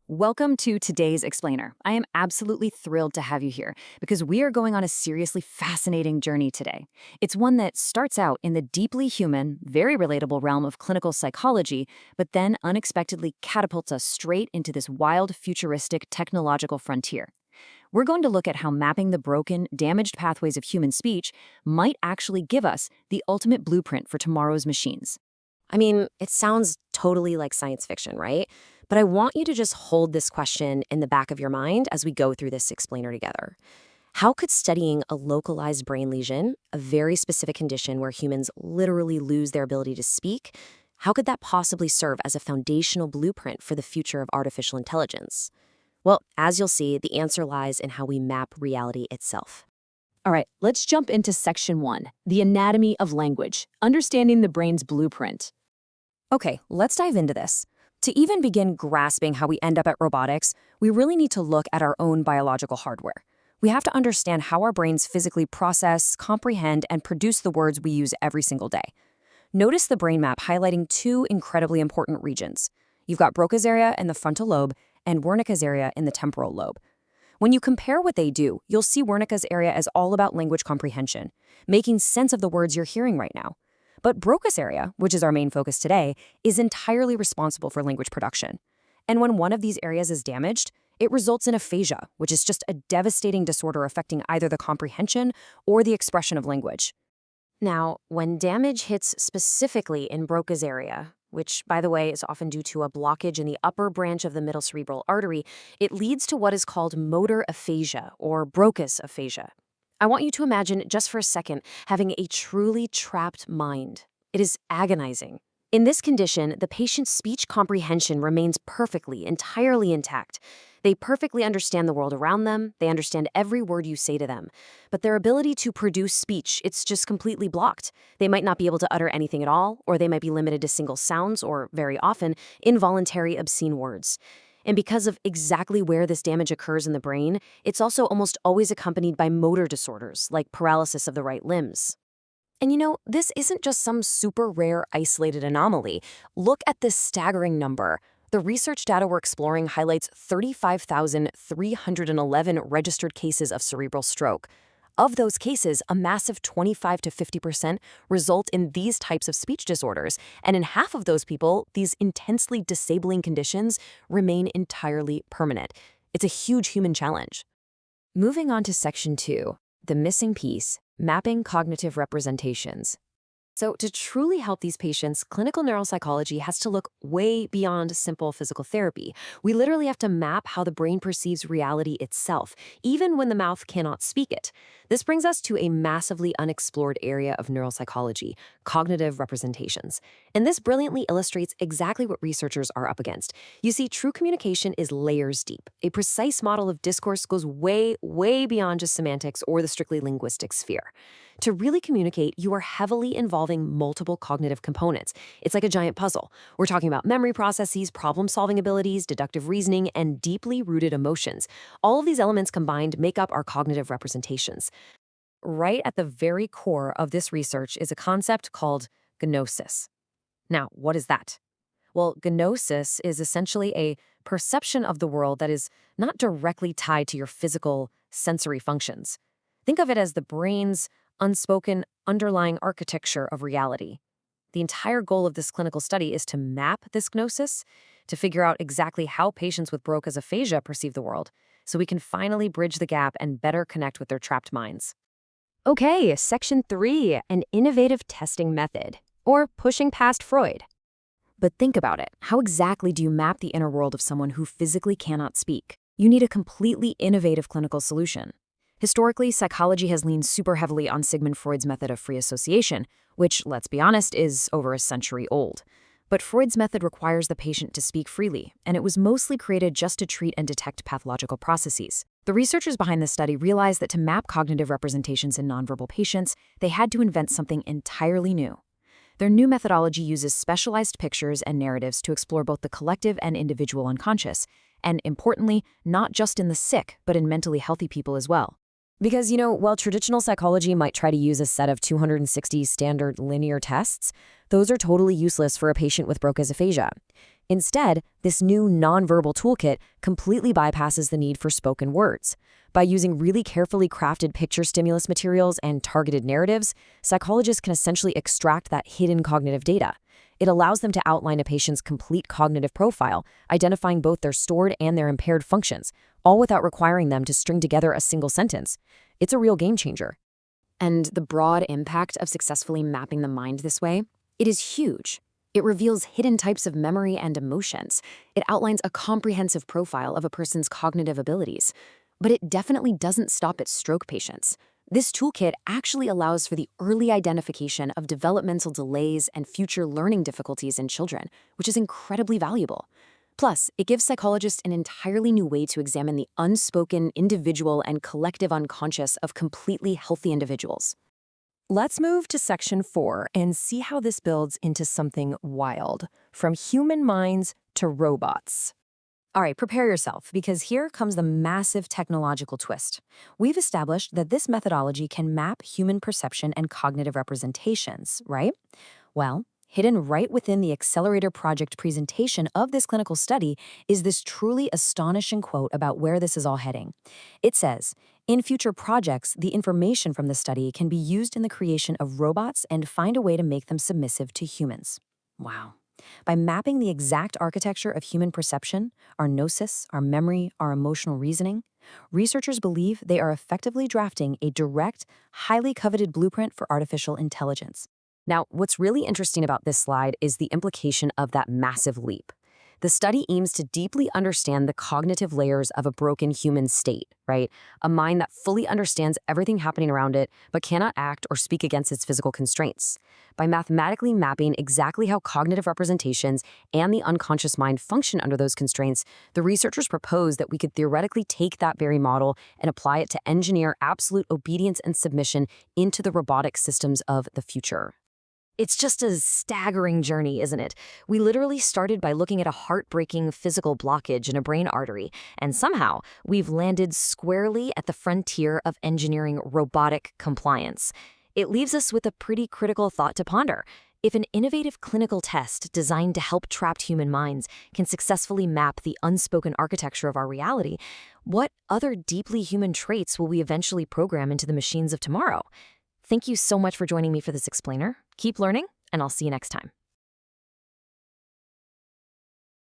Welcome to today's Explainer. I am absolutely thrilled to have you here because we are going on a seriously fascinating journey today. It's one that starts out in the deeply human, very relatable realm of clinical psychology, but then unexpectedly catapults us straight into this wild, futuristic technological frontier. We're going to look at how mapping the broken, damaged pathways of human speech might actually give us the ultimate blueprint for tomorrow's machines. I mean, it sounds totally like science fiction, right? But I want you to just hold this question in the back of your mind as we go through this explainer together. How could studying a localized brain lesion, a very specific condition where humans literally lose their ability to speak, how could that possibly serve as a foundational blueprint for the future of artificial intelligence? Well, as you'll see, the answer lies in how we map reality itself. All right, let's jump into Section 1, the anatomy of language, understanding the brain's blueprint. Okay, let's dive into this. To even begin grasping how we end up at robotics, we really need to look at our own biological hardware. We have to understand how our brains physically process, comprehend, and produce the words we use every single day. Notice the brain map highlighting two incredibly important regions. You've got Broca's area in the frontal lobe and Wernicke's area in the temporal lobe. When you compare what they do, you'll see Wernicke's area as all about language comprehension, making sense of the words you're hearing right now. But Broca's area, which is our main focus today, is entirely responsible for language production. And when one of these areas is damaged, it results in aphasia, which is just a devastating disorder affecting either the comprehension or the expression of language. Now, when damage hits specifically in Broca's area, which, by the way, is often due to a blockage in the upper branch of the middle cerebral artery, it leads to what is called motor aphasia, or Broca's aphasia. I want you to imagine, just for a second, having a truly trapped mind. It is agonizing. In this condition, the patient's speech comprehension remains perfectly, entirely intact. They perfectly understand the world around them, they understand every word you say to them. But their ability to produce speech, it's just completely blocked. They might not be able to utter anything at all, or they might be limited to single sounds, or, very often, involuntary obscene words. And because of exactly where this damage occurs in the brain, it's also almost always accompanied by motor disorders, like paralysis of the right limbs. And you know, this isn't just some super rare isolated anomaly. Look at this staggering number. The research data we're exploring highlights 35,311 registered cases of cerebral stroke. Of those cases, a massive 25 to 50% result in these types of speech disorders, and in half of those people, these intensely disabling conditions remain entirely permanent. It's a huge human challenge. Moving on to Section 2, the missing piece, mapping cognitive representations. So to truly help these patients, clinical neuropsychology has to look way beyond simple physical therapy. We literally have to map how the brain perceives reality itself, even when the mouth cannot speak it. This brings us to a massively unexplored area of neuropsychology, cognitive representations. And this brilliantly illustrates exactly what researchers are up against. You see, true communication is layers deep. A precise model of discourse goes way, way beyond just semantics or the strictly linguistic sphere. To really communicate, you are heavily involving multiple cognitive components. It's like a giant puzzle. We're talking about memory processes, problem-solving abilities, deductive reasoning, and deeply rooted emotions. All of these elements combined make up our cognitive representations. Right at the very core of this research is a concept called Gnosis. Now, what is that? Well, Gnosis is essentially a perception of the world that is not directly tied to your physical sensory functions. Think of it as the brain's unspoken underlying architecture of reality. The entire goal of this clinical study is to map this gnosis, to figure out exactly how patients with Broca's aphasia perceive the world, so we can finally bridge the gap and better connect with their trapped minds. Okay, Section 3, an innovative testing method, or pushing past Freud. But think about it. How exactly do you map the inner world of someone who physically cannot speak? You need a completely innovative clinical solution. Historically, psychology has leaned super heavily on Sigmund Freud's method of free association, which, let's be honest, is over a century old. But Freud's method requires the patient to speak freely, and it was mostly created just to treat and detect pathological processes. The researchers behind this study realized that to map cognitive representations in nonverbal patients, they had to invent something entirely new. Their new methodology uses specialized pictures and narratives to explore both the collective and individual unconscious, and importantly, not just in the sick, but in mentally healthy people as well. Because, while traditional psychology might try to use a set of 260 standard linear tests, those are totally useless for a patient with Broca's aphasia. Instead, this new nonverbal toolkit completely bypasses the need for spoken words. By using really carefully crafted picture stimulus materials and targeted narratives, psychologists can essentially extract that hidden cognitive data. It allows them to outline a patient's complete cognitive profile, identifying both their stored and their impaired functions, all without requiring them to string together a single sentence. It's a real game changer. And the broad impact of successfully mapping the mind this way? It is huge. It reveals hidden types of memory and emotions. It outlines a comprehensive profile of a person's cognitive abilities. But it definitely doesn't stop at stroke patients. This toolkit actually allows for the early identification of developmental delays and future learning difficulties in children, which is incredibly valuable. Plus, it gives psychologists an entirely new way to examine the unspoken, individual, and collective unconscious of completely healthy individuals. Let's move to section 4 and see how this builds into something wild, from human minds to robots. All right, prepare yourself, because here comes the massive technological twist. We've established that this methodology can map human perception and cognitive representations, right? Well, hidden right within the Accelerator Project presentation of this clinical study is this truly astonishing quote about where this is all heading. It says, "In future projects, the information from the study can be used in the creation of robots and find a way to make them submissive to humans." Wow. By mapping the exact architecture of human perception, our gnosis, our memory, our emotional reasoning, researchers believe they are effectively drafting a direct, highly coveted blueprint for artificial intelligence. Now, what's really interesting about this slide is the implication of that massive leap. The study aims to deeply understand the cognitive layers of a broken human state, right? A mind that fully understands everything happening around it, but cannot act or speak against its physical constraints. By mathematically mapping exactly how cognitive representations and the unconscious mind function under those constraints, the researchers propose that we could theoretically take that very model and apply it to engineer absolute obedience and submission into the robotic systems of the future. It's just a staggering journey, isn't it? We literally started by looking at a heartbreaking physical blockage in a brain artery, and somehow we've landed squarely at the frontier of engineering robotic compliance. It leaves us with a pretty critical thought to ponder. If an innovative clinical test designed to help trapped human minds can successfully map the unspoken architecture of our reality, what other deeply human traits will we eventually program into the machines of tomorrow? Thank you so much for joining me for this explainer. Keep learning, and I'll see you next time.